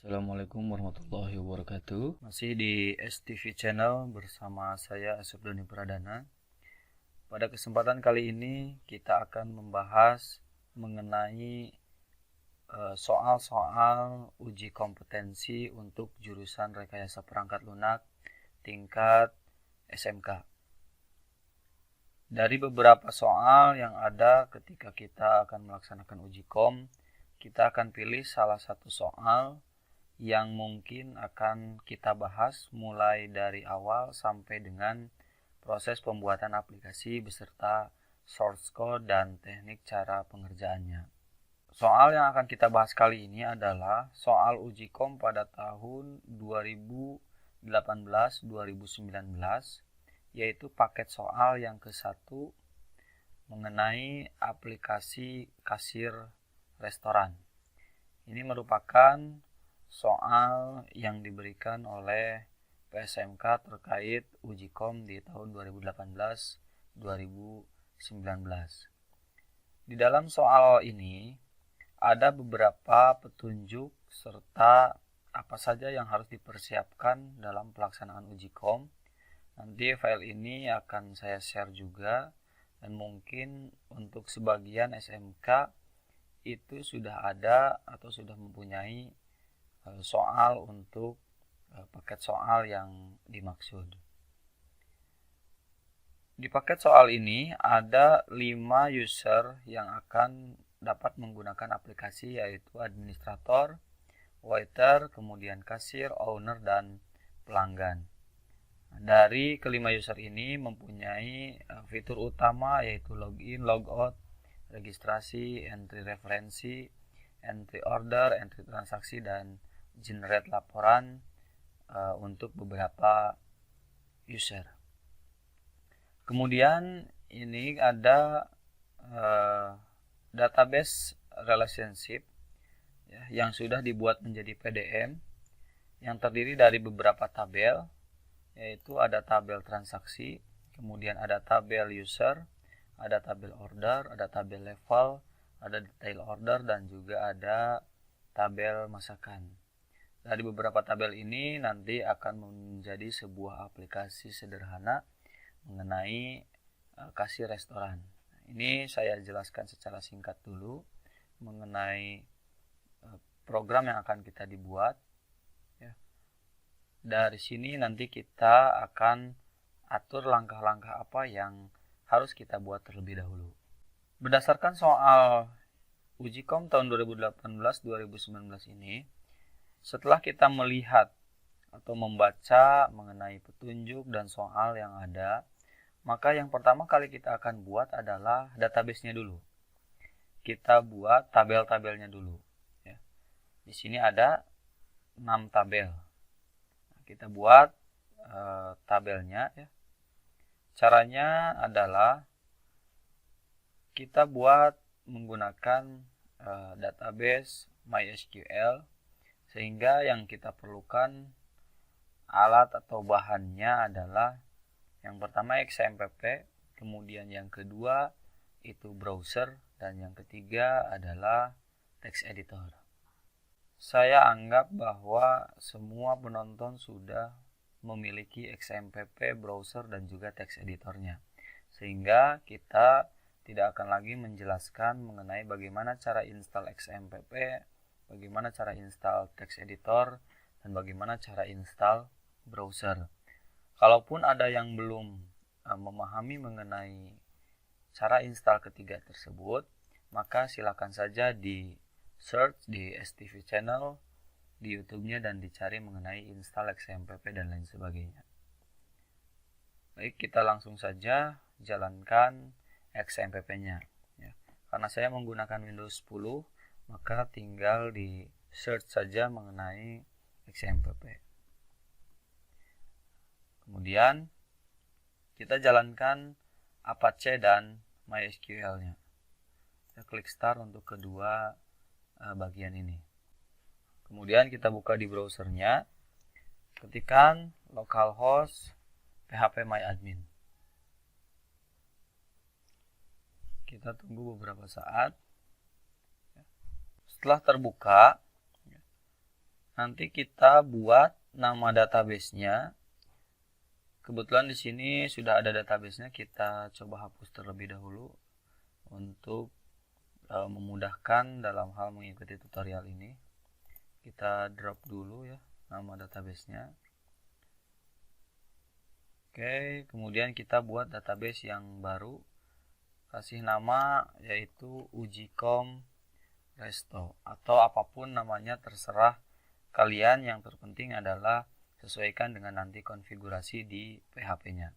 Assalamualaikum warahmatullahi wabarakatuh. Masih di STV Channel bersama saya Asep Doni Pradana. Pada kesempatan kali ini kita akan membahas mengenai soal-soal uji kompetensi untuk jurusan Rekayasa Perangkat Lunak tingkat SMK. Dari beberapa soal yang ada ketika kita akan melaksanakan uji kom, kita akan pilih salah satu soal yang mungkin akan kita bahas mulai dari awal sampai dengan proses pembuatan aplikasi beserta source code dan teknik cara pengerjaannya. Soal yang akan kita bahas kali ini adalah soal uji kom pada tahun 2018-2019, yaitu paket soal yang ke-1 mengenai aplikasi kasir restoran. Ini merupakan soal yang diberikan oleh PSMK terkait uji kom di tahun 2018-2019. Di dalam soal ini ada beberapa petunjuk serta apa saja yang harus dipersiapkan dalam pelaksanaan uji kom. Nanti file ini akan saya share juga, dan mungkin untuk sebagian SMK itu sudah ada atau sudah mempunyai soal untuk paket soal yang dimaksud. Di paket soal ini ada 5 user yang akan dapat menggunakan aplikasi, yaitu administrator, waiter, kemudian kasir, owner, dan pelanggan. Dari kelima user ini mempunyai fitur utama, yaitu login, logout, registrasi, entry referensi, entry order, entry transaksi, dan generate laporan untuk beberapa user. Kemudian ini ada database relationship yang sudah dibuat menjadi PDM yang terdiri dari beberapa tabel, yaitu ada tabel transaksi, kemudian ada tabel user, ada tabel order, ada tabel level, ada detail order, dan juga ada tabel masakan. Dari beberapa tabel ini nanti akan menjadi sebuah aplikasi sederhana mengenai kasir restoran. Ini saya jelaskan secara singkat dulu mengenai program yang akan kita dibuat. Dari sini nanti kita akan atur langkah-langkah apa yang harus kita buat terlebih dahulu. Berdasarkan soal uji kom tahun 2018-2019 ini, setelah kita melihat atau membaca mengenai petunjuk dan soal yang ada, maka yang pertama kali kita akan buat adalah database-nya dulu. Kita buat tabel-tabelnya dulu. Di sini ada 6 tabel. Kita buat tabelnya. Caranya adalah kita buat menggunakan database MySQL, sehingga yang kita perlukan alat atau bahannya adalah yang pertama XMPP, kemudian yang kedua itu browser, dan yang ketiga adalah text editor. Saya anggap bahwa semua penonton sudah memiliki XMPP, browser, dan juga text editornya, sehingga kita tidak akan lagi menjelaskan mengenai bagaimana cara install XMPP, bagaimana cara install text editor, dan bagaimana cara install browser. Kalaupun ada yang belum memahami mengenai cara install ketiga tersebut, maka silakan saja di search di STV Channel di YouTube-nya dan dicari mengenai install XMPP dan lain sebagainya. Baik, kita langsung saja jalankan XMPP-nya. Karena saya menggunakan Windows 10, maka tinggal di search saja mengenai XMPP. Kemudian kita jalankan Apache dan MySQL-nya. Kita klik start untuk kedua bagian ini. Kemudian kita buka di browsernya, ketikkan localhost phpMyAdmin. Kita tunggu beberapa saat. Setelah terbuka, nanti kita buat nama database-nya. Kebetulan di sini sudah ada database-nya, kita coba hapus terlebih dahulu untuk memudahkan dalam hal mengikuti tutorial ini. Kita drop dulu ya nama database-nya. Oke, kemudian kita buat database yang baru. Kasih nama yaitu Ujicom Resto atau apapun namanya terserah kalian, yang terpenting adalah sesuaikan dengan nanti konfigurasi di PHP-nya.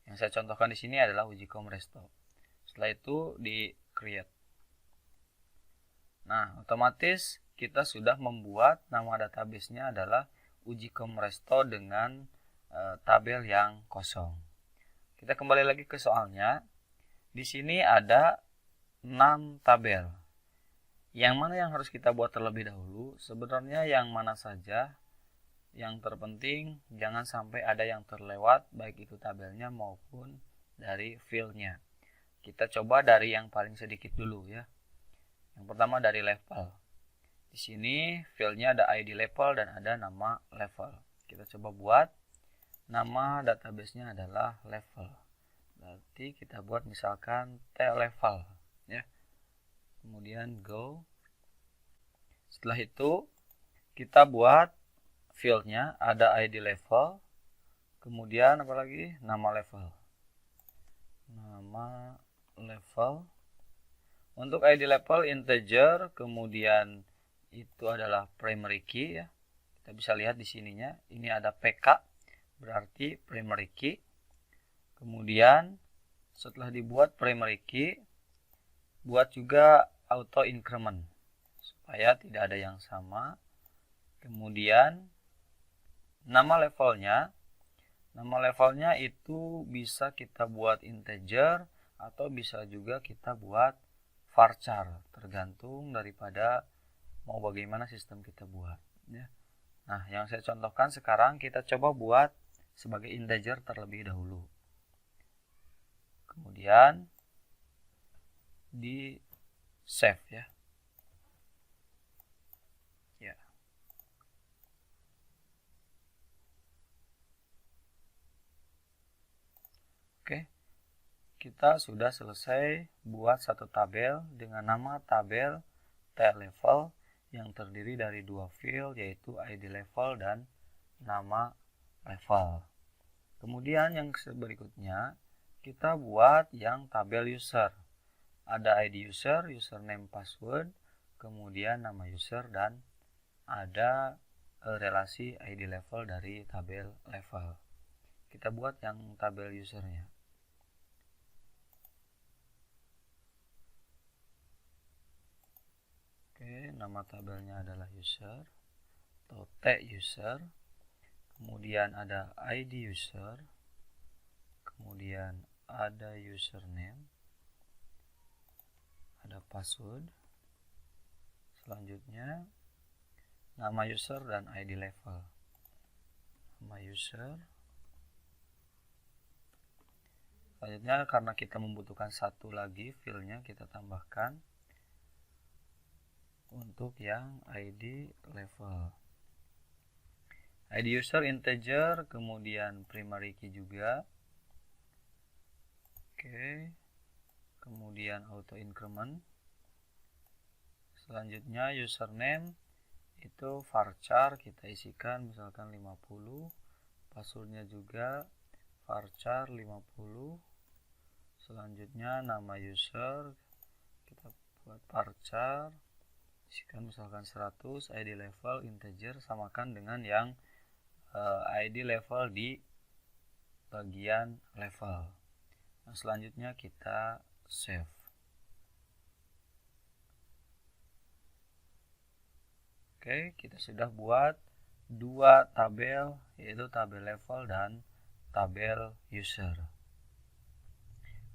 Yang saya contohkan di sini adalah Ujicom Resto. Setelah itu di create. Nah, otomatis kita sudah membuat nama database-nya adalah Ujicom Resto dengan tabel yang kosong. Kita kembali lagi ke soalnya. Di sini ada 6 tabel. Yang mana yang harus kita buat terlebih dahulu? Sebenarnya yang mana saja. Yang terpenting jangan sampai ada yang terlewat, baik itu tabelnya maupun dari fieldnya. Kita coba dari yang paling sedikit dulu ya. Yang pertama dari level. Di sini fieldnya ada ID level dan ada nama level. Kita coba buat nama database-nya adalah level. Berarti kita buat misalkan T-level ya. Kemudian go. Setelah itu kita buat fieldnya ada ID level, kemudian apalagi nama level. Nama level. Untuk ID level integer, kemudian itu adalah primary key ya. Kita bisa lihat di sininya, ini ada PK berarti primary key. Kemudian setelah dibuat primary key, buat juga auto increment supaya tidak ada yang sama. Kemudian nama levelnya itu bisa kita buat integer atau bisa juga kita buat varchar, tergantung daripada mau bagaimana sistem kita buat ya. Nah, yang saya contohkan sekarang kita coba buat sebagai integer terlebih dahulu. Kemudian di save ya. Oke, kita sudah selesai buat satu tabel dengan nama tabel T-level yang terdiri dari dua field yaitu ID level dan nama level. Kemudian yang berikutnya kita buat yang tabel user. Ada ID user, username, password, kemudian nama user dan ada relasi ID level dari tabel level. Kita buat yang tabel usernya. Oke, nama tabelnya adalah user atau T user. Kemudian ada ID user. Kemudian ada username. Ada password. Selanjutnya nama user dan ID level. Nama user. Selanjutnya karena kita membutuhkan satu lagi fieldnya, kita tambahkan untuk yang ID level. ID user integer, kemudian primary key juga. Oke. Kemudian auto increment. Selanjutnya username itu varchar, kita isikan misalkan 50. Passwordnya juga varchar 50. Selanjutnya nama user kita buat varchar, isikan misalkan 100. ID level integer, samakan dengan yang ID level di bagian level. Nah, selanjutnya kita save. Oke, kita sudah buat dua tabel, yaitu tabel level dan tabel user.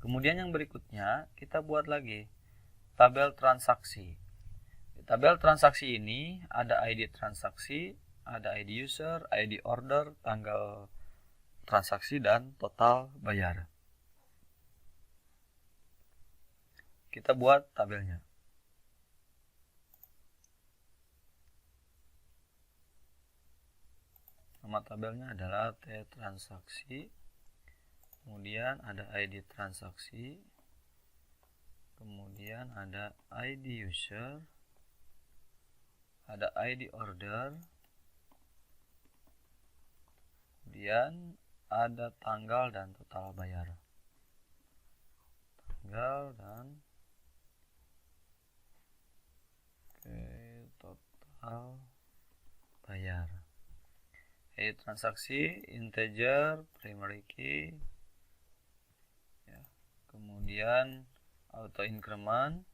Kemudian yang berikutnya kita buat lagi tabel transaksi. Di tabel transaksi ini ada ID transaksi, ada ID user, ID order, tanggal transaksi, dan total bayar. Kita buat tabelnya. Nama tabelnya adalah T transaksi, kemudian ada ID transaksi, kemudian ada ID user, ada ID order, kemudian ada tanggal dan total bayar. Tanggal dan total bayar. ID transaksi integer primary key, ya. Kemudian auto increment,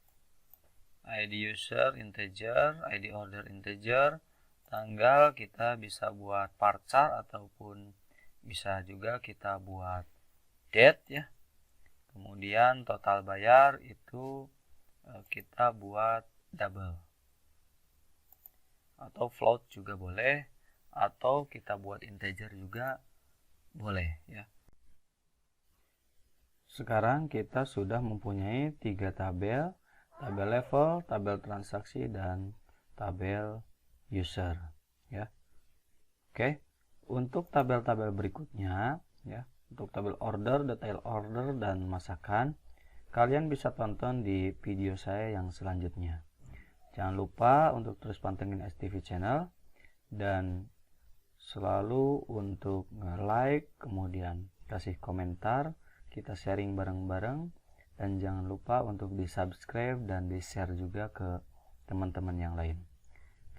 ID user integer, ID order integer, tanggal kita bisa buat varchar ataupun bisa juga kita buat date, ya. Kemudian total bayar itu kita buat double atau float juga boleh, atau kita buat integer juga boleh, ya. Sekarang kita sudah mempunyai 3 tabel, tabel level, tabel transaksi, dan tabel user, ya. Oke, untuk tabel-tabel berikutnya, ya, untuk tabel order, detail order, dan masakan, kalian bisa tonton di video saya yang selanjutnya. Jangan lupa untuk terus pantengin STV channel, dan selalu untuk nge-like, kemudian kasih komentar, kita sharing bareng-bareng, dan jangan lupa untuk di-subscribe dan di-share juga ke teman-teman yang lain.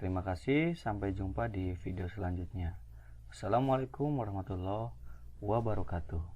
Terima kasih, sampai jumpa di video selanjutnya. Assalamualaikum warahmatullahi wabarakatuh.